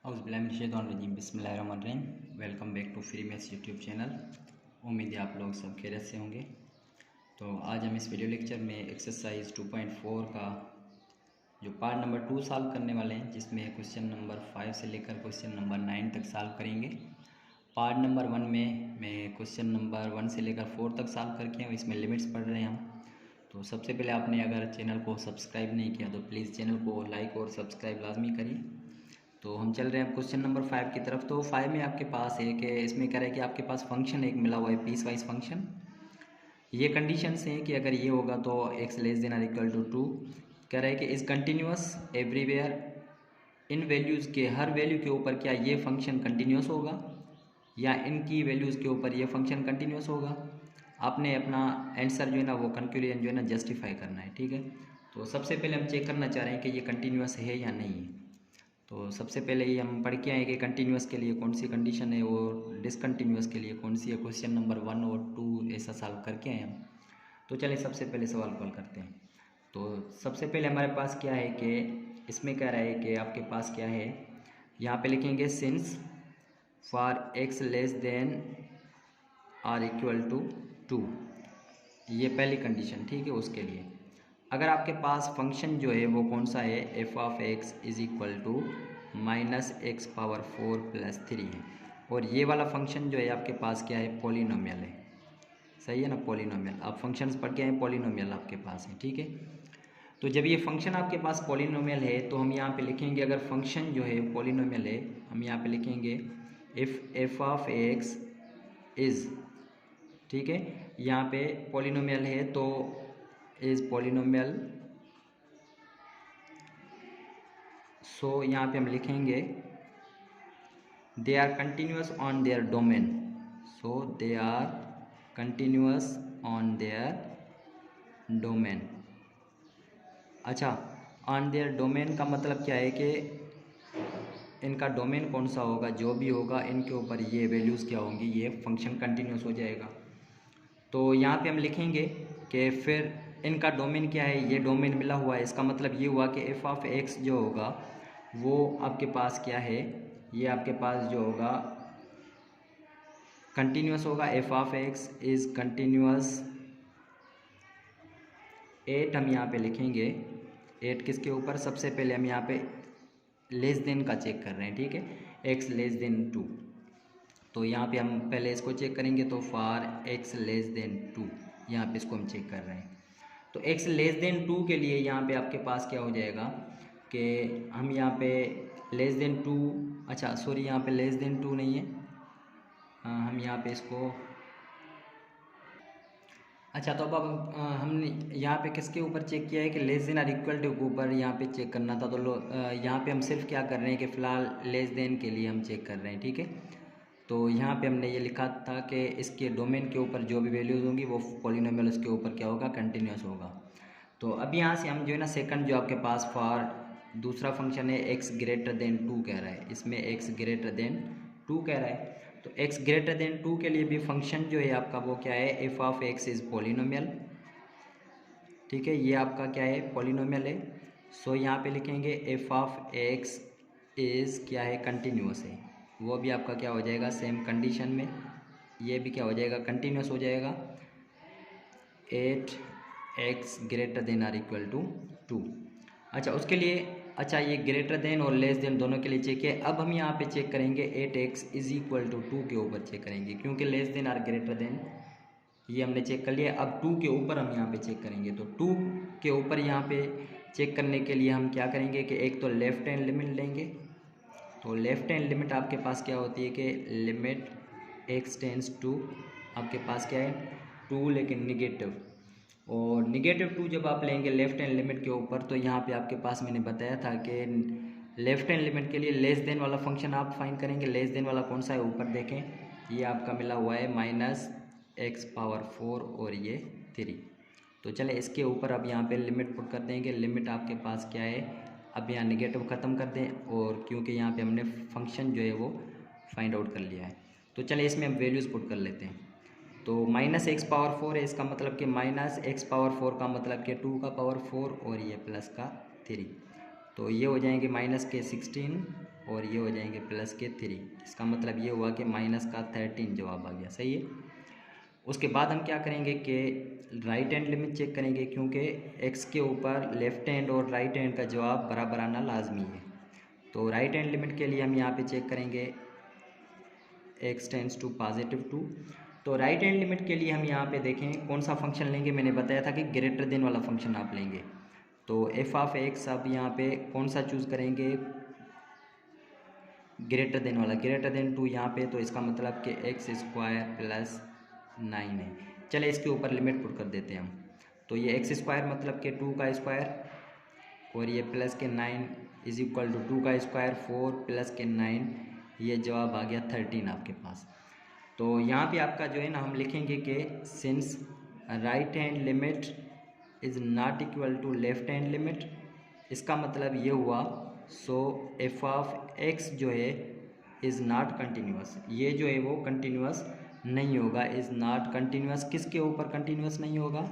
औज़ुबिल्लाहिमिनश्शैतानिर्रजीम बिस्मिल्लाहिर्रहमानिर्रहीम। Welcome back to free maths YouTube channel. उम्मीद है आप लोग सब खैरियत से होंगे। तो आज हम इस वीडियो लेक्चर में एक्सरसाइज 2.4 का जो पार्ट नंबर 2 सॉल्व करने वाले हैं, जिसमें क्वेश्चन नंबर 5 से लेकर क्वेश्चन नंबर 9 तक सॉल्व करेंगे। पार्ट नंबर 1 में मैं क्वेश्चन नंबर 1 से लेकर 4 तक सॉल्व करके हूँ, इसमें लिमिट्स पढ़ रहे हैं हम। तो सबसे पहले आपने अगर चैनल को सब्सक्राइब नहीं किया तो प्लीज़ चैनल को लाइक और सब्सक्राइब लाजमी करिए। तो हम चल रहे हैं अब क्वेश्चन नंबर 5 की तरफ। तो 5 में आपके पास है कि इसमें कह रहा है कि आपके पास फंक्शन एक मिला हुआ है, पीस वाइज फंक्शन। ये कंडीशंस हैं कि अगर ये होगा तो x less than or equal to 2। कह रहा है कि इज़ कंटिन्यूस एवरीवेयर, इन वैल्यूज़ के हर वैल्यू के ऊपर क्या ये फंक्शन कंटिन्यूस होगा या इनकी वैल्यूज़ के ऊपर ये फंक्शन कंटिन्यूस होगा। आपने अपना आंसर जो है ना, वो कंक्लूजन जो है ना, जस्टिफाई करना है। ठीक है, तो सबसे पहले हम चेक करना चाह रहे हैं कि ये कंटिन्यूस है या नहीं है। तो सबसे पहले ये हम पढ़ के आए कि कंटिन्यूस के लिए कौन सी कंडीशन है और डिसकंटिन्यूस के लिए कौन सी है। क्वेश्चन नंबर 1 और 2 ऐसा सॉल्व करके आए हम। तो चलिए सबसे पहले सवाल कॉल करते हैं। तो सबसे पहले हमारे पास क्या है कि इसमें कह रहा है कि आपके पास क्या है, यहाँ पे लिखेंगे since for x less than or equal to 2। ये पहली कंडीशन, ठीक है। उसके लिए अगर आपके पास फंक्शन जो है वो कौन सा है, f of x is equal to minus x power 4 plus 3 है, और ये वाला फंक्शन जो है आपके पास क्या है, पॉलिनोमियल है। सही है ना, पॉलिनोमियल। आप फंक्शंस पढ़ के आए, पॉलिनोमियल आपके पास है। ठीक है, तो जब ये फंक्शन आपके पास पॉलिनोमियल है तो हम यहाँ पे लिखेंगे, अगर फंक्शन जो है पॉलिनोमियल है, हम यहाँ पे लिखेंगे if F of x is, ठीक है, यहाँ पे पॉलिनोमियल है तो इज पॉलिनोमियल। सो यहाँ पे हम लिखेंगे they are continuous on their domain. So they are continuous on their domain. अच्छा, ऑन देयर डोमेन का मतलब क्या है कि इनका डोमेन कौन सा होगा, जो भी होगा इनके ऊपर ये वैल्यूज़ क्या होंगी, ये फंक्शन कंटिन्यूस हो जाएगा। तो यहाँ पे हम लिखेंगे कि फिर इनका डोमेन क्या है, ये डोमेन मिला हुआ है। इसका मतलब ये हुआ कि एफ ऑफ एक्स जो होगा वो आपके पास क्या है, ये आपके पास जो होगा कंटिन्यूस होगा। F of x is continuous 8 हम यहाँ पे लिखेंगे। 8 किसके ऊपर, सबसे पहले हम यहाँ पे लेस देन का चेक कर रहे हैं। ठीक है, एक्स लेस देन 2। तो यहाँ पे हम पहले इसको चेक करेंगे। तो फॉर एक्स लेस देन 2, यहाँ पे इसको हम चेक कर रहे हैं। तो x लेस देन 2 के लिए यहाँ पे आपके पास क्या हो जाएगा कि हम यहाँ पे लेस देन 2, अच्छा सॉरी, यहाँ पे लेस देन 2 नहीं है, हम यहाँ पे इसको, अच्छा तो अब हमने यहाँ पे किसके ऊपर चेक किया है कि less than or equal to के ऊपर यहाँ पे चेक करना था। तो यहाँ पे हम सिर्फ क्या कर रहे हैं कि फ़िलहाल लेस देन के लिए हम चेक कर रहे हैं। ठीक है, तो यहाँ पे हमने ये लिखा था कि इसके डोमेन के ऊपर जो भी वैल्यूज़ होंगी वो पॉलिनोमियल उसके ऊपर क्या होगा, कंटिन्यूस होगा। तो अब यहाँ से हम जो है ना, सेकंड जो आपके पास फॉर दूसरा फंक्शन है x ग्रेटर देन 2 कह रहा है, इसमें x ग्रेटर देन 2 कह रहा है। तो x ग्रेटर देन 2 के लिए भी फंक्शन जो है आपका वो क्या है, f of x is polynomial. ठीक है, ये आपका क्या है, पॉलिनोमियल है। सो यहाँ पे लिखेंगे एफ ऑफ एक्स इज़ क्या है, कंटिन्यूस है। वो भी आपका क्या हो जाएगा, सेम कंडीशन में ये भी क्या हो जाएगा, कंटिन्यूस हो जाएगा। 8x greater than or equal to 2। अच्छा उसके लिए, अच्छा ये ग्रेटर देन और लेस देन दोनों के लिए चेक है। अब हम यहाँ पे चेक करेंगे 8x इज इक्वल टू 2 के ऊपर चेक करेंगे, क्योंकि less than or greater than ये हमने चेक कर लिया। अब 2 के ऊपर हम यहाँ पे चेक करेंगे। तो 2 के ऊपर यहाँ पे चेक करने के लिए हम क्या करेंगे कि एक तो लेफ्ट हैंड लिमिट लेंगे। तो लेफ्ट हैंड लिमिट आपके पास क्या होती है कि लिमिट x टेंस टू, आपके पास क्या है 2, लेकिन निगेटिव। और निगेटिव 2 जब आप लेंगे लेफ्ट हैंड लिमिट के ऊपर, तो यहाँ पे आपके पास मैंने बताया था कि लेफ्ट हैंड लिमिट के लिए लेस देन वाला फंक्शन आप फाइंड करेंगे। लेस देन वाला कौन सा है, ऊपर देखें, ये आपका मिला हुआ है माइनस एक्स पावर 4 और ये 3। तो चले इसके ऊपर अब यहाँ पे लिमिट पुट कर देंगे। लिमिट आपके पास क्या है, अब यहाँ निगेटिव ख़त्म कर दें, और क्योंकि यहाँ पे हमने फंक्शन जो है वो फाइंड आउट कर लिया है, तो चले इसमें हम वैल्यूज़ पुट कर लेते हैं। तो माइनस एक्स पावर 4 है, इसका मतलब कि माइनस एक्स पावर 4 का मतलब कि 2 का पावर 4 और ये प्लस का 3। तो ये हो जाएंगे माइनस के 16 और ये हो जाएंगे प्लस के 3। इसका मतलब ये हुआ कि माइनस का 13 जवाब आ गया। सही है। उसके बाद हम क्या करेंगे कि राइट हैंड लिमिट चेक करेंगे, क्योंकि एक्स के ऊपर लेफ्ट हैंड और राइट हैंड का जवाब बराबर आना लाजमी है। तो राइट हैंड लिमिट के लिए हम यहाँ पे चेक करेंगे x टेंड्स टू +2। तो राइट हैंड लिमिट के लिए हम यहाँ पे देखें कौन सा फंक्शन लेंगे। मैंने बताया था कि ग्रेटर देन वाला फंक्शन आप लेंगे। तो f(x) अब यहाँ पे कौन सा चूज़ करेंगे, ग्रेटर देन वाला, ग्रेटर देन 2 यहाँ पे। तो इसका मतलब कि x² + 9 है। चले इसके ऊपर लिमिट पुट कर देते हैं हम। तो ये x² मतलब कि 2 का स्क्वायर और ये प्लस के 9 = 2 का स्क्वायर 4 प्लस के 9, ये जवाब आ गया 13 आपके पास। तो यहाँ पे आपका जो है ना हम लिखेंगे कि since right hand limit is not equal to left hand limit, इसका मतलब ये हुआ सो f(x) जो है इज़ नॉट कंटिन्यूस। ये जो है वो कंटिन्यूस नहीं होगा, इज़ नॉट कंटिन्यूस। किसके ऊपर कंटिन्यूस नहीं होगा,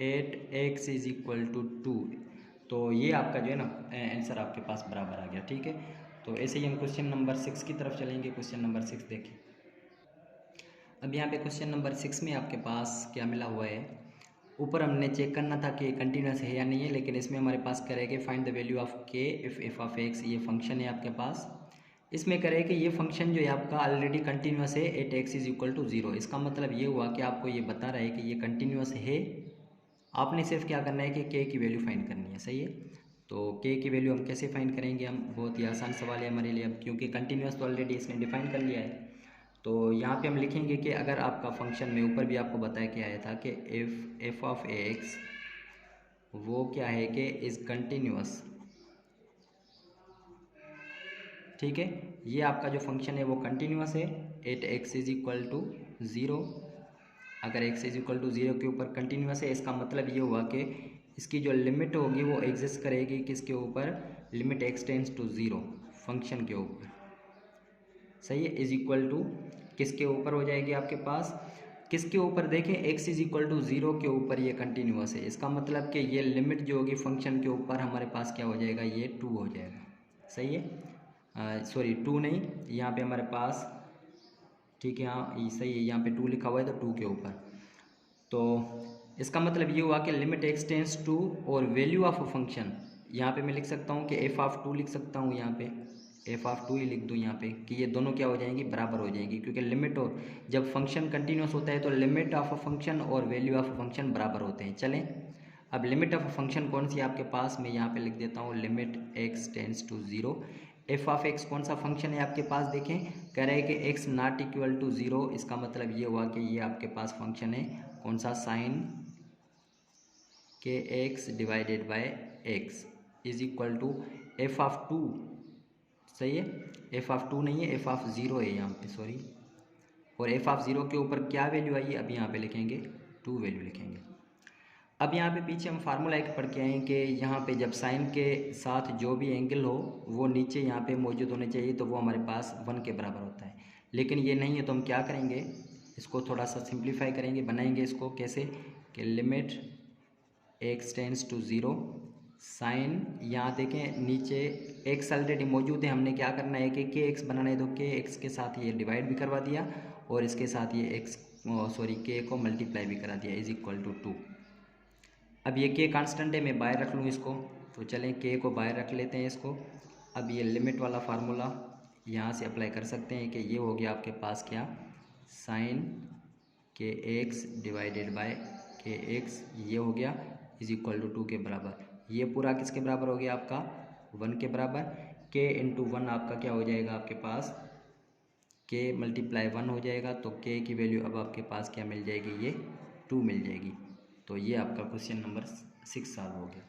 8x = 2। तो ये आपका जो है ना आंसर आपके पास बराबर आ गया। ठीक है। तो ऐसे ही हम क्वेश्चन नंबर 6 की तरफ चलेंगे। क्वेश्चन नंबर 6 देखिए। अब यहाँ पे क्वेश्चन नंबर 6 में आपके पास क्या मिला हुआ है, ऊपर हमने चेक करना था कि कंटिन्यूस है या नहीं है, लेकिन इसमें हमारे पास करेंगे find the value of k if f(x) ये फंक्शन है आपके पास। इसमें करें कि ये फंक्शन जो है आपका ऑलरेडी कंटिन्यूस है 8x = 0। इसका मतलब ये हुआ कि आपको ये बता रहा है कि ये कंटिन्यूस है। आपने सिर्फ क्या करना है कि k की वैल्यू फाइंड करनी है। सही है। तो k की वैल्यू हम कैसे फाइंड करेंगे, हम बहुत ही आसान सवाल है हमारे लिए, अब क्योंकि कंटिन्यूस तो ऑलरेडी इसने डिफाइन कर लिया है। तो यहाँ पे हम लिखेंगे कि अगर आपका फंक्शन में ऊपर भी आपको बताया क्या आया था कि इफ़ f(x) वो क्या है कि इज़ कंटिन्यूस। ठीक है। ये आपका जो फंक्शन है वो कंटिन्यूस है 8x = 0। अगर x = 0 के ऊपर कंटिन्यूस है, इसका मतलब ये हुआ कि इसकी जो लिमिट होगी वो एग्जिस्ट करेगी किसके ऊपर, limit x tends to 0 function के ऊपर। सही है। = किसके ऊपर हो जाएगी आपके पास, किसके ऊपर, देखें x = 0 के ऊपर ये कंटिन्यूस है। इसका मतलब कि ये लिमिट जो होगी फंक्शन के ऊपर हमारे पास क्या हो जाएगा, ये 2 हो जाएगा। सही है। सॉरी 2 नहीं, यहाँ पे हमारे पास, ठीक है हाँ सही है, यहाँ पे 2 लिखा हुआ है तो 2 के ऊपर। तो इसका मतलब ये हुआ कि लिमिट x टेंड्स टू और वैल्यू ऑफ फंक्शन, यहाँ पे मैं लिख सकता हूँ कि f(2) लिख सकता हूँ, यहाँ पे f(2) ही लिख दूँ यहाँ पे कि ये दोनों क्या हो जाएंगी, बराबर हो जाएंगी। क्योंकि लिमिट और जब फंक्शन कंटिन्यूस होता है तो लिमिट ऑफ फंक्शन और वैल्यू ऑफ फंक्शन बराबर होते हैं। चलें अब लिमिट ऑफ फंक्शन कौन सी है आपके पास, मैं यहाँ पे लिख देता हूँ limit x tends to 0। f(x) कौन सा फंक्शन है आपके पास, देखें कह रहे हैं कि x ≠ 0। इसका मतलब ये हुआ कि ये आपके पास फंक्शन है कौन सा, साइन kx / x = f(2). सही है। f(2) नहीं है, f(0) है यहाँ पे, सॉरी। और f(0) के ऊपर क्या वैल्यू आई है, अब यहाँ पे लिखेंगे 2 वैल्यू लिखेंगे। अब यहाँ पे पीछे हम फार्मूला एक पढ़ के आए हैं कि यहाँ पे जब साइन के साथ जो भी एंगल हो वो नीचे यहाँ पे मौजूद होने चाहिए, तो वो हमारे पास 1 के बराबर होता है। लेकिन ये नहीं है तो हम क्या करेंगे, इसको थोड़ा सा सिंप्लीफाई करेंगे, बनाएंगे इसको कैसे कि limit x tends to 0 sine, यहाँ देखें नीचे x ऑलरेडी मौजूद है, हमने क्या करना है कि kx बनाना है, तो kx के साथ ये डिवाइड भी करवा दिया और इसके साथ ये k को मल्टीप्लाई भी करा दिया = 2। अब ये k कांस्टेंट है, मैं बाहर रख लूँ इसको, तो चलें k को बाहर रख लेते हैं इसको। अब ये लिमिट वाला फार्मूला यहाँ से अप्लाई कर सकते हैं कि ये हो गया आपके पास क्या, साइन kx / kx ये हो गया = 2 के बराबर। ये पूरा किसके बराबर हो गया आपका, 1 के बराबर। k × 1 आपका क्या हो जाएगा आपके पास, k × 1 हो जाएगा। तो k की वैल्यू अब आपके पास क्या मिल जाएगी, ये 2 मिल जाएगी। तो ये आपका क्वेश्चन नंबर 6 सॉल्व हो गया।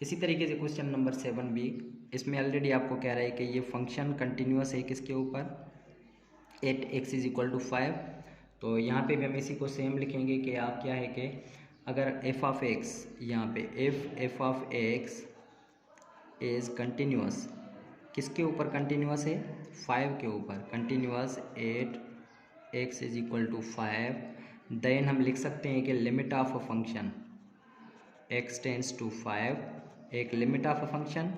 इसी तरीके से क्वेश्चन नंबर 7 भी, इसमें ऑलरेडी आपको कह रहा है कि ये फंक्शन कंटिन्यूस है किसके ऊपर, 8x = 5। तो यहाँ पे भी हम इसी को सेम लिखेंगे कि आप क्या है कि अगर f(x) यहाँ पे f(x) इज़ कंटिन्यूस, किसके ऊपर कंटिन्यूस है, 5 के ऊपर कंटिन्यूस, 8x = 5। देन हम लिख सकते हैं कि limit of a function x tends to 5, एक लिमिट ऑफ अ फंक्शन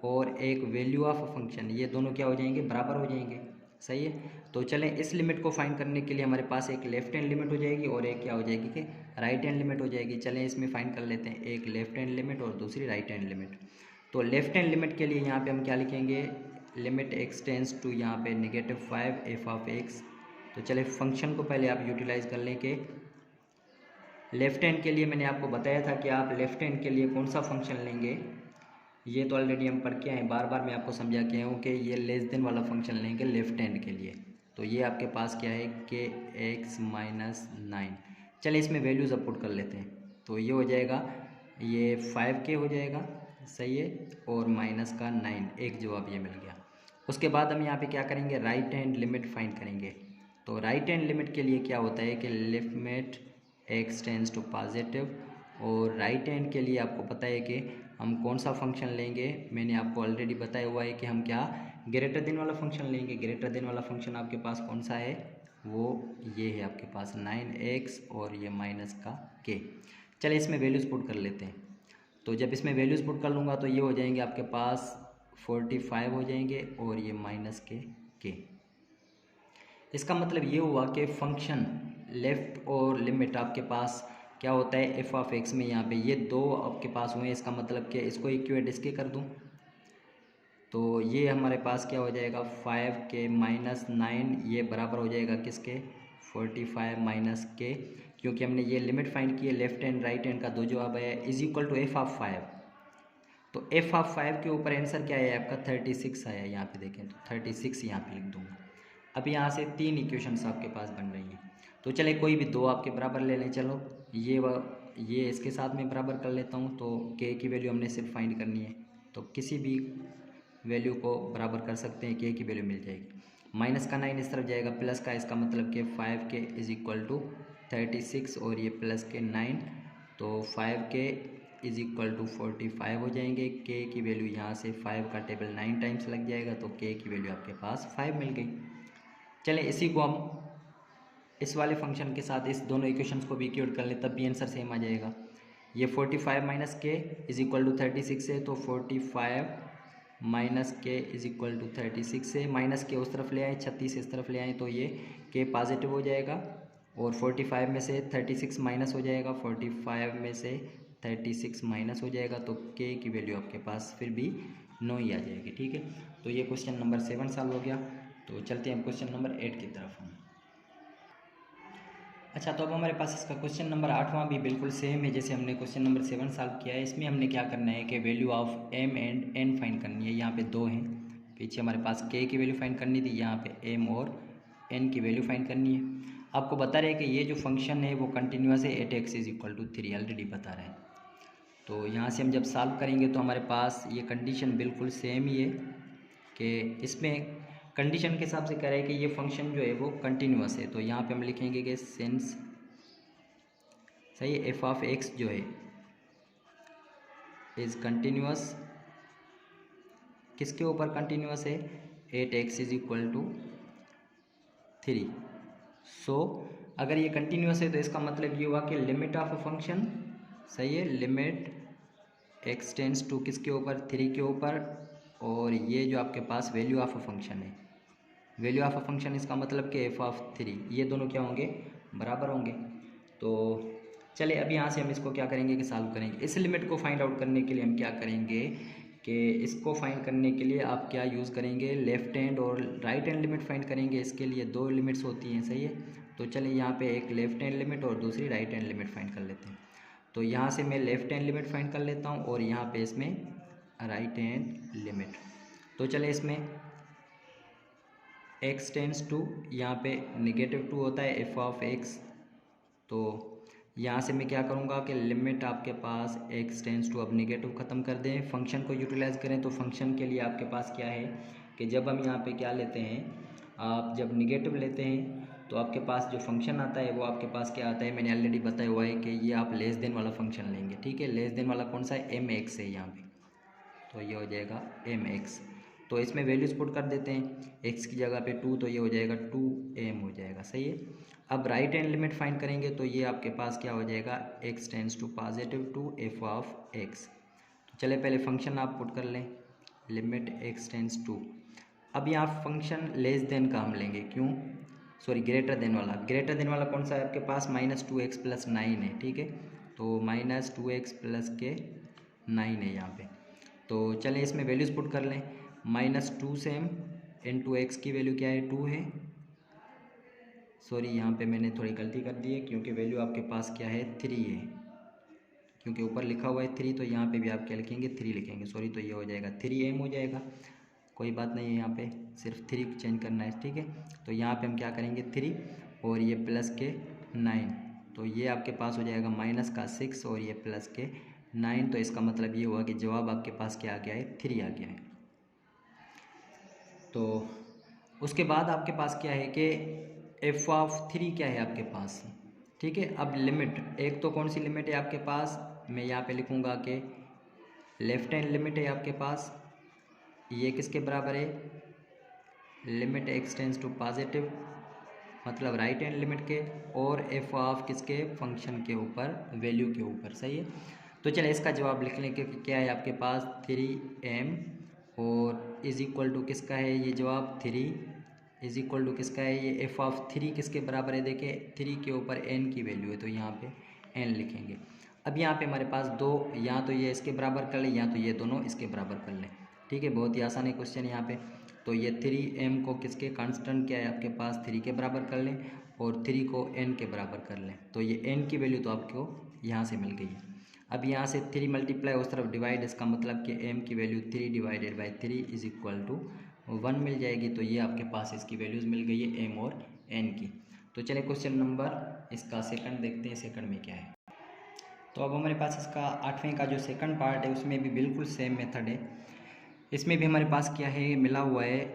और एक वैल्यू ऑफ फंक्शन, ये दोनों क्या हो जाएंगे, बराबर हो जाएंगे। सही है। तो चलें इस लिमिट को फाइंड करने के लिए हमारे पास एक लेफ्ट हैंड लिमिट हो जाएगी और एक क्या हो जाएगी कि राइट हैंड लिमिट हो जाएगी। चलें इसमें फाइंड कर लेते हैं, एक लेफ्ट हैंड लिमिट और दूसरी राइट हैंड लिमिट। तो लेफ्ट हैंड लिमिट के लिए यहाँ पे हम क्या लिखेंगे, लिमिट x टेंस टू यहाँ पे -5 एफ ऑफ x। तो चले फंक्शन को पहले आप यूटिलाइज कर लें कि लेफ्ट हैंड के लिए मैंने आपको बताया था कि आप लेफ्ट हैंड के लिए कौन सा फंक्शन लेंगे, ये तो ऑलरेडी हम पढ़ के आए, बार बार मैं आपको समझा के हूँ कि ये लेस देन वाला फंक्शन लेंगे लेफ्ट हैंड के लिए। तो ये आपके पास क्या है कि x - 9। चलिए इसमें वैल्यूज़ अब पुट कर लेते हैं। तो ये हो जाएगा, ये 5k हो जाएगा, सही है, और माइनस का 9, एक जवाब ये मिल गया। उसके बाद हम यहाँ पे क्या करेंगे, राइट हैंड लिमिट फाइंड करेंगे। तो राइट हैंड लिमिट के लिए क्या होता है कि limit x tends to positive, और राइट हैंड के लिए आपको पता है कि हम कौन सा फंक्शन लेंगे, मैंने आपको ऑलरेडी बताया हुआ है कि हम क्या ग्रेटर देन वाला फंक्शन लेंगे। ग्रेटर देन वाला फंक्शन आपके पास कौन सा है, वो ये है आपके पास 9x और ये माइनस का k। चलिए इसमें वैल्यूज़ पुट कर लेते हैं। तो जब इसमें वैल्यूज़ पुट कर लूँगा तो ये हो जाएंगे आपके पास 45 हो जाएंगे और ये माइनस के k। इसका मतलब ये हुआ कि फंक्शन लेफ़्ट और लिमिट आपके पास क्या होता है, एफ ऑफ एक्स में यहाँ पे ये दो आपके पास हुए। इसका मतलब कि इसको इक्वेट इसके कर दूँ तो ये हमारे पास क्या हो जाएगा, 5k - 9, ये बराबर हो जाएगा किसके, 45 - k, क्योंकि हमने ये लिमिट फाइंड की है। लेफ्ट हैंड राइट हैंड का दो जवाब आया, is equal to f of 5। तो एफ ऑफ 5 के ऊपर आंसर क्या है आपका, 36 आया। यहाँ पे देखें तो 36 यहाँ पे लिख दूँगा। अब यहाँ से 3 इक्वेशंस आपके पास बन रही हैं। तो चले कोई भी दो आपके बराबर ले लें। चलो ये इसके साथ में बराबर कर लेता हूँ। तो k की वैल्यू हमने सिर्फ फाइंड करनी है, तो किसी भी वैल्यू को बराबर कर सकते हैं, k की वैल्यू मिल जाएगी। माइनस का 9 इस तरफ जाएगा, प्लस का, इसका मतलब कि 5k इज इक्वल टू 36 और ये प्लस के 9, तो 5k इज इक्वल टू 45 हो जाएंगे। k की वैल्यू यहाँ से 5 का टेबल 9 टाइम्स लग जाएगा, तो k की वैल्यू आपके पास 5 मिल गई। चलें इसी को हम इस वाले फंक्शन के साथ इस दोनों इक्वेशंस को भी इक्वेट कर लें, तब भी आंसर सेम आ जाएगा। ये 45 माइनस के इज इक्वल टू 36 है, तो 45 माइनस के इज इक्वल टू 36 है। माइनस के उस तरफ ले आए, 36 इस तरफ ले आए, तो ये के पॉजिटिव हो जाएगा और 45 में से 36 माइनस हो जाएगा, 45 में से 36 माइनस हो जाएगा, तो के की वैल्यू आपके पास फिर भी 9 ही आ जाएगी। ठीक है, तो ये क्वेश्चन नंबर 7 सॉल्व हो गया। तो चलते हैं क्वेश्चन नंबर 8 की तरफ हम। अच्छा, तो अब हमारे पास इसका क्वेश्चन नंबर 8वां भी बिल्कुल सेम है जैसे हमने क्वेश्चन नंबर 7 सॉल्व किया है। इसमें हमने क्या करना है कि value of m and n find करनी है। यहाँ पे दो हैं, पीछे हमारे पास k की वैल्यू फाइंड करनी थी, यहाँ पे m और n की वैल्यू फाइंड करनी है। आपको बता रहे हैं कि ये जो फंक्शन है वो कंटिन्यूस है, 8x is equal to 3, already बता रहे हैं। तो यहाँ से हम जब सॉल्व करेंगे तो हमारे पास ये कंडीशन बिल्कुल सेम ही है कि इसमें कंडीशन के हिसाब से कह रहे हैं कि ये फंक्शन जो है वो कंटिन्यूस है। तो यहाँ पे हम लिखेंगे कि सिंस, सही है, एफ ऑफ एक्स जो है इज कंटिन्यूस, किसके ऊपर कंटिन्यूस है, 8x इज इक्वल टू 3। सो अगर ये कंटिन्यूस है तो इसका मतलब ये हुआ कि लिमिट ऑफ अ फंक्शन, सही है, लिमिट x टेंस टू किसके ऊपर, 3 के ऊपर, और ये जो आपके पास वैल्यू ऑफ अ फंक्शन है, वैल्यू ऑफ अ फंक्शन इसका मतलब कि एफ ऑफ 3, ये दोनों क्या होंगे, बराबर होंगे। तो चलिए अब यहाँ से हम इसको क्या करेंगे कि सॉल्व करेंगे। इस लिमिट को फाइंड आउट करने के लिए हम क्या करेंगे कि इसको फाइंड करने के लिए आप क्या यूज़ करेंगे, लेफ्ट हैंड और राइट हैंड लिमिट फाइंड करेंगे। इसके लिए दो लिमिट्स होती हैं, सही है। तो चलिए यहाँ पे एक लेफ्ट हैंड लिमिट और दूसरी राइट हैंड लिमिट फाइंड कर लेते हैं। तो यहाँ से मैं लेफ्ट हैंड लिमिट फाइंड कर लेता हूँ और यहाँ पे इसमें राइट हैंड लिमिट। तो चलिए इसमें x टेंस टू, यहाँ पे -2 होता है एफ ऑफ x। तो यहाँ से मैं क्या करूँगा कि लिमिट आपके पास x टेंस टू, अब नेगेटिव ख़त्म कर दें, फंक्शन को यूटिलाइज करें। तो फंक्शन के लिए आपके पास क्या है कि जब हम यहाँ पे क्या लेते हैं, आप जब नेगेटिव लेते हैं तो आपके पास जो फंक्शन आता है वो आपके पास क्या आता है, मैंने ऑलरेडी बताया हुआ है कि ये आप लेस देन वाला फंक्शन लेंगे। ठीक है, लेस देन वाला कौन सा है, mx है यहाँ पे, तो ये हो जाएगा mx। तो इसमें वैल्यूज पुट कर देते हैं, x की जगह पे 2, तो ये हो जाएगा 2m हो जाएगा, सही है। अब राइट हैंड लिमिट फाइंड करेंगे तो ये आपके पास क्या हो जाएगा, x tends to positive 2 f of x। तो चले पहले फंक्शन आप पुट कर लें, लिमिट एक्स टेंस टू। अब यहाँ फंक्शन लेस देन का हम लेंगे, क्यों, सॉरी ग्रेटर देन वाला। ग्रेटर देन वाला कौन सा है आपके पास, -2x + 9 है, ठीक है। तो -2x + के 9 है यहाँ पे। तो चलें इसमें वैल्यूज़ पुट कर लें। -2 सेम इंटू एक्स की वैल्यू क्या है, 2 है। सॉरी यहाँ पे मैंने थोड़ी गलती कर दी है, क्योंकि वैल्यू आपके पास क्या है, 3 है, क्योंकि ऊपर लिखा हुआ है 3, तो यहाँ पे भी आप क्या लिखेंगे, 3 लिखेंगे, सॉरी। तो ये हो जाएगा 3m हो जाएगा, कोई बात नहीं है, यहाँ पे सिर्फ 3 चेंज करना है, ठीक है। तो यहाँ पे हम क्या करेंगे, 3 और ये प्लस के 9, तो ये आपके पास हो जाएगा -6 और ये प्लस के 9। तो इसका मतलब ये हुआ कि जवाब आपके पास क्या आ गया है, 3 आ गया है। तो उसके बाद आपके पास क्या है कि f(3) क्या है आपके पास, ठीक है। अब लिमिट, एक तो कौन सी लिमिट है आपके पास, मैं यहाँ पे लिखूँगा कि लेफ्ट हैंड लिमिट है आपके पास, ये किसके बराबर है, limit x tends to positive, मतलब राइट हैंड लिमिट के, और एफ ऑफ किसके, फंक्शन के ऊपर, वैल्यू के ऊपर, सही है। तो चलिए इसका जवाब लिख लें कि क्या है आपके पास, 3m और इज इक्वल टू किसका है ये जवाब, 3 इज इक्वल टू किसका है ये, f(3) किसके बराबर है, देखिए 3 के ऊपर n की वैल्यू है, तो यहाँ पे n लिखेंगे। अब यहाँ पे हमारे पास दो, या तो ये इसके बराबर कर लें या तो ये दोनों इसके बराबर कर लें, ठीक है। बहुत ही आसान है क्वेश्चन यहाँ पे। तो ये 3m को किसके कांस्टेंट क्या है आपके पास, 3 के बराबर कर लें, और 3 को n के बराबर कर लें, तो ये n की वैल्यू तो आपको यहाँ से मिल गई है। अब यहाँ से 3 मल्टीप्लाई उस तरफ डिवाइड, इसका मतलब कि m की value 3 divided by 3 is equal to 1 मिल जाएगी। तो ये आपके पास इसकी वैल्यूज़ मिल गई है m और n की। तो चलिए क्वेश्चन नंबर इसका सेकंड देखते हैं, सेकंड में क्या है। तो अब हमारे पास इसका 8वें का जो सेकंड पार्ट है उसमें भी बिल्कुल सेम मेथड है। इसमें भी हमारे पास क्या है, मिला हुआ है,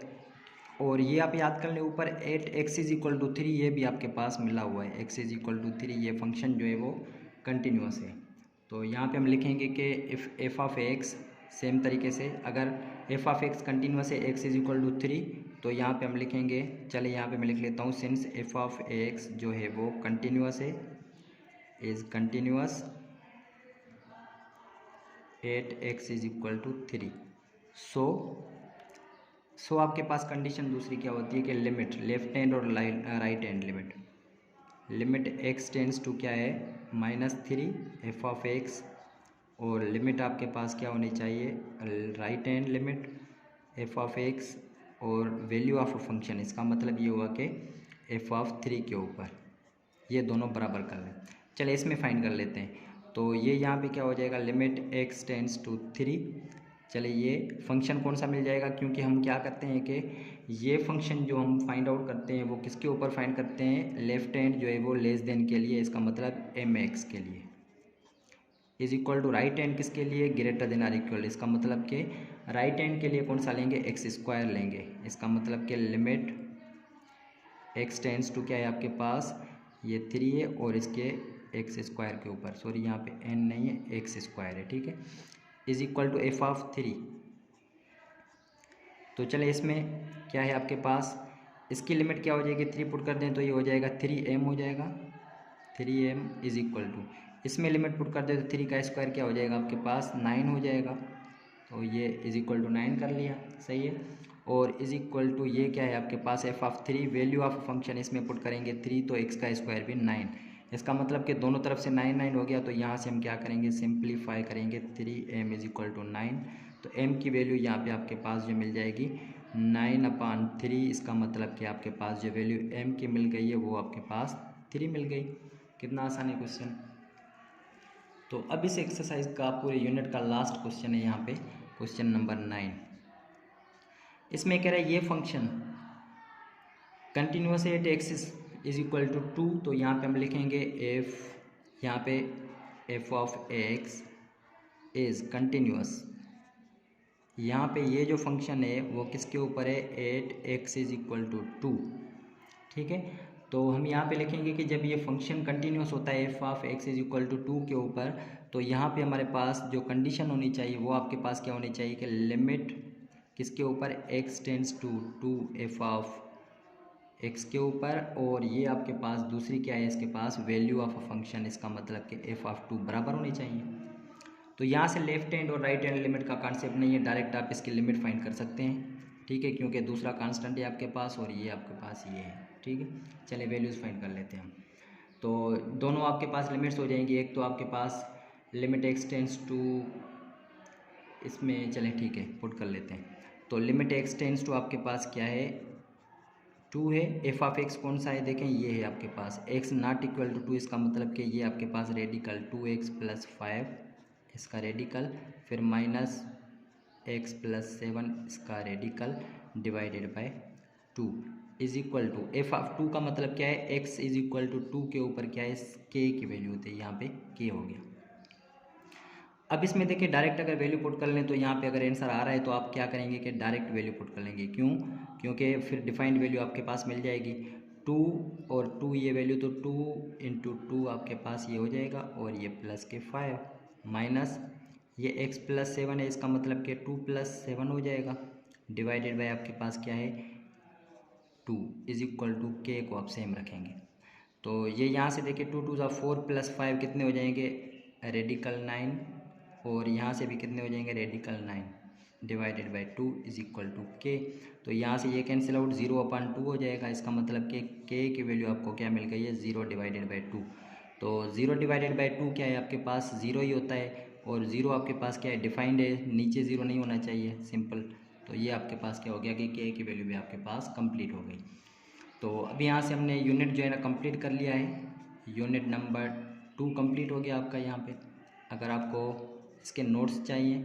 और ये आप याद कर लें, ऊपर 8x = 3 ये भी आपके पास मिला हुआ है, x = 3, ये फंक्शन जो है वो कंटिन्यूस है। तो यहाँ पे हम लिखेंगे कि इफ़ f(x) सेम तरीके से, अगर f(x) कंटिन्यूस है, x = 3, तो यहाँ पे हम लिखेंगे, चले यहाँ पे मैं लिख लेता हूँ, सिंस f(x) जो है वो कंटिन्यूस है, इज़ कंटिन्यूस 8x = 3। सो आपके पास कंडीशन दूसरी क्या होती है कि लिमिट लेफ्ट हैंड और right hand limit x tends to क्या है, -3 f(x), और लिमिट आपके पास क्या होनी चाहिए, राइट हैंड लिमिट f(x) और वैल्यू ऑफ फंक्शन, इसका मतलब ये हुआ कि f(3) के ऊपर, ये दोनों बराबर कर लें। चलिए इसमें फाइंड कर लेते हैं। तो ये यहाँ पे क्या हो जाएगा, लिमिट x टेंस टू 3। चलिए ये फंक्शन कौन सा मिल जाएगा, क्योंकि हम क्या करते हैं कि ये फंक्शन जो हम फाइंड आउट करते हैं वो किसके ऊपर फाइंड करते हैं, लेफ्ट हैंड जो है वो लेस देन के लिए, इसका मतलब mx के लिए, is equal to right hand किसके लिए, ग्रेटर देन आर इक्वल, इसका मतलब कि राइट हैंड के लिए कौन सा लेंगे, x² लेंगे, इसका मतलब कि लिमिट x टेंस टू क्या है आपके पास, ये 3 है, और इसके x² के ऊपर, सॉरी यहाँ पे n नहीं है, x² है, ठीक है, इज इक्वल टू f(3). तो चले इसमें क्या है आपके पास, इसकी लिमिट क्या हो जाएगी, 3 पुट कर दें तो ये हो जाएगा 3m हो जाएगा, 3m इज इक्वल टू, इसमें लिमिट पुट कर दें तो 3 का स्क्वायर क्या हो जाएगा आपके पास, 9 हो जाएगा, तो ये इज इक्वल टू 9 कर लिया, सही है। और इज इक्वल टू ये क्या है आपके पास, f(3), वैल्यू ऑफ फंक्शन इसमें पुट करेंगे 3, तो x का स्क्वायर भी 9, इसका मतलब कि दोनों तरफ से 9 9 हो गया, तो यहाँ से हम क्या करेंगे, सिंप्लीफाई करेंगे, 3m इज इक्वल टू 9, तो m की वैल्यू यहाँ पे आपके पास जो मिल जाएगी 9/3, इसका मतलब कि आपके पास जो वैल्यू m की मिल गई है वो आपके पास 3 मिल गई। कितना आसान है क्वेश्चन। तो अब इस एक्सरसाइज का पूरे यूनिट का लास्ट क्वेश्चन है यहाँ पे, क्वेश्चन नंबर 9। इसमें कह रहा है ये फंक्शन कंटिन्यूस है, x इज इक्वल टू 2, तो यहाँ पे हम लिखेंगे यहाँ पे f(x) इज कंटिन्यूस, यहाँ पे ये जो फंक्शन है वो किसके ऊपर है, 8x इज इक्वल टू 2, ठीक है। तो हम यहाँ पे लिखेंगे कि जब ये फंक्शन कंटिन्यूस होता है f(x) इज इक्वल टू 2 के ऊपर, तो यहाँ पे हमारे पास जो कंडीशन होनी चाहिए वो आपके पास क्या होनी चाहिए कि लिमिट किसके ऊपर, x टेंस टू 2 f(x) के ऊपर, और ये आपके पास दूसरी क्या है, इसके पास वैल्यू ऑफ अ फंक्शन, इसका मतलब कि f(2) बराबर होनी चाहिए। तो यहाँ से लेफ्ट हैंड और राइट हैंड लिमिट का कॉन्सेप्ट नहीं है, डायरेक्ट आप इसकी लिमिट फाइंड कर सकते हैं, ठीक है, क्योंकि दूसरा कांस्टेंट है आपके पास और ये आपके पास ये है, ठीक है। चलिए वैल्यूज़ फाइंड कर लेते हैं हम। तो दोनों आपके पास लिमिट्स हो जाएंगी, एक तो आपके पास लिमिट एक्स टेंस टू, इसमें चलें ठीक है पुट कर लेते हैं। तो लिमिट एक्स टेंस टू आपके पास क्या है, 2 है। एफ ऑफ एक्स कौन सा है, देखें ये है आपके पास एक्स नॉट इक्वल टू 2, इसका मतलब कि ये आपके पास रेडिकल 2x + 5 इसका रेडिकल, फिर माइनस एक्स + 7 इसका radical divided by 2 is equal to f of 2 का मतलब क्या है, x इज इक्वल टू 2 के ऊपर क्या है, k की वैल्यू होती है, यहाँ पे k हो गया। अब इसमें देखिए डायरेक्ट अगर वैल्यू पुट कर लें तो यहाँ पे अगर आंसर आ रहा है तो आप क्या करेंगे कि डायरेक्ट वैल्यू पुट कर लेंगे, क्यों, क्योंकि फिर डिफाइंड वैल्यू आपके पास मिल जाएगी 2 और 2 ये वैल्यू, तो 2 × 2 आपके पास ये हो जाएगा और ये प्लस के 5 माइनस ये x + 7 है, इसका मतलब कि 2 + 7 हो जाएगा डिवाइडेड बाय आपके पास क्या है 2 इज इक्वल टू k को आप सेम रखेंगे। तो ये यहाँ से देखिए 2 × 2 = 4 + 5 कितने हो जाएंगे, रेडिकल 9, और यहाँ से भी कितने हो जाएंगे, radical 9 divided by 2 is equal to k। तो यहाँ से ये कैंसिल आउट 0/2 हो जाएगा, इसका मतलब कि k की वैल्यू आपको क्या मिल गई है, 0 डिवाइडेड बाई 2। तो 0 डिवाइडेड बाई 2 क्या है आपके पास, 0 ही होता है, और 0 आपके पास क्या है, डिफाइंड है, नीचे 0 नहीं होना चाहिए, सिंपल। तो ये आपके पास क्या हो गया कि k की वैल्यू भी आपके पास कंप्लीट हो गई। तो अभी यहाँ से हमने यूनिट जो है ना कंप्लीट कर लिया है, यूनिट नंबर 2 कंप्लीट हो गया आपका यहाँ पे। अगर आपको इसके नोट्स चाहिए,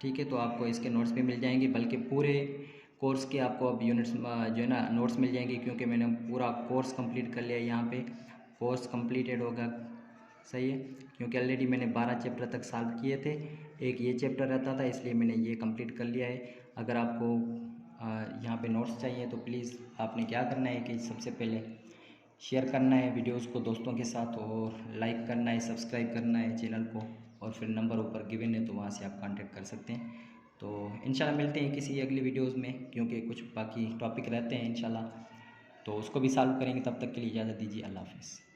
ठीक है, तो आपको इसके नोट्स भी मिल जाएंगे, बल्कि पूरे कोर्स के आपको अब यूनिट्स जो है ना नोट्स मिल जाएंगे, क्योंकि मैंने पूरा कोर्स कंप्लीट कर लिया है। यहाँ पे कोर्स कंप्लीटेड होगा, सही है, क्योंकि ऑलरेडी मैंने 12 चैप्टर तक सॉल्व किए थे, एक ये चैप्टर रहता था, इसलिए मैंने ये कंप्लीट कर लिया है। अगर आपको यहाँ पे नोट्स चाहिए तो प्लीज़ आपने क्या करना है कि सबसे पहले शेयर करना है वीडियोस को दोस्तों के साथ, और लाइक करना है, सब्सक्राइब करना है चैनल को, और फिर नंबर ऊपर गिवन है तो वहाँ से आप कांटेक्ट कर सकते हैं। तो इंशाल्लाह मिलते हैं किसी अगली वीडियोस में, क्योंकि कुछ बाकी टॉपिक रहते हैं इंशाल्लाह, तो उसको भी सॉल्व करेंगे। तब तक के लिए इजाज़त दीजिए, अल्लाह हाफ़िज़।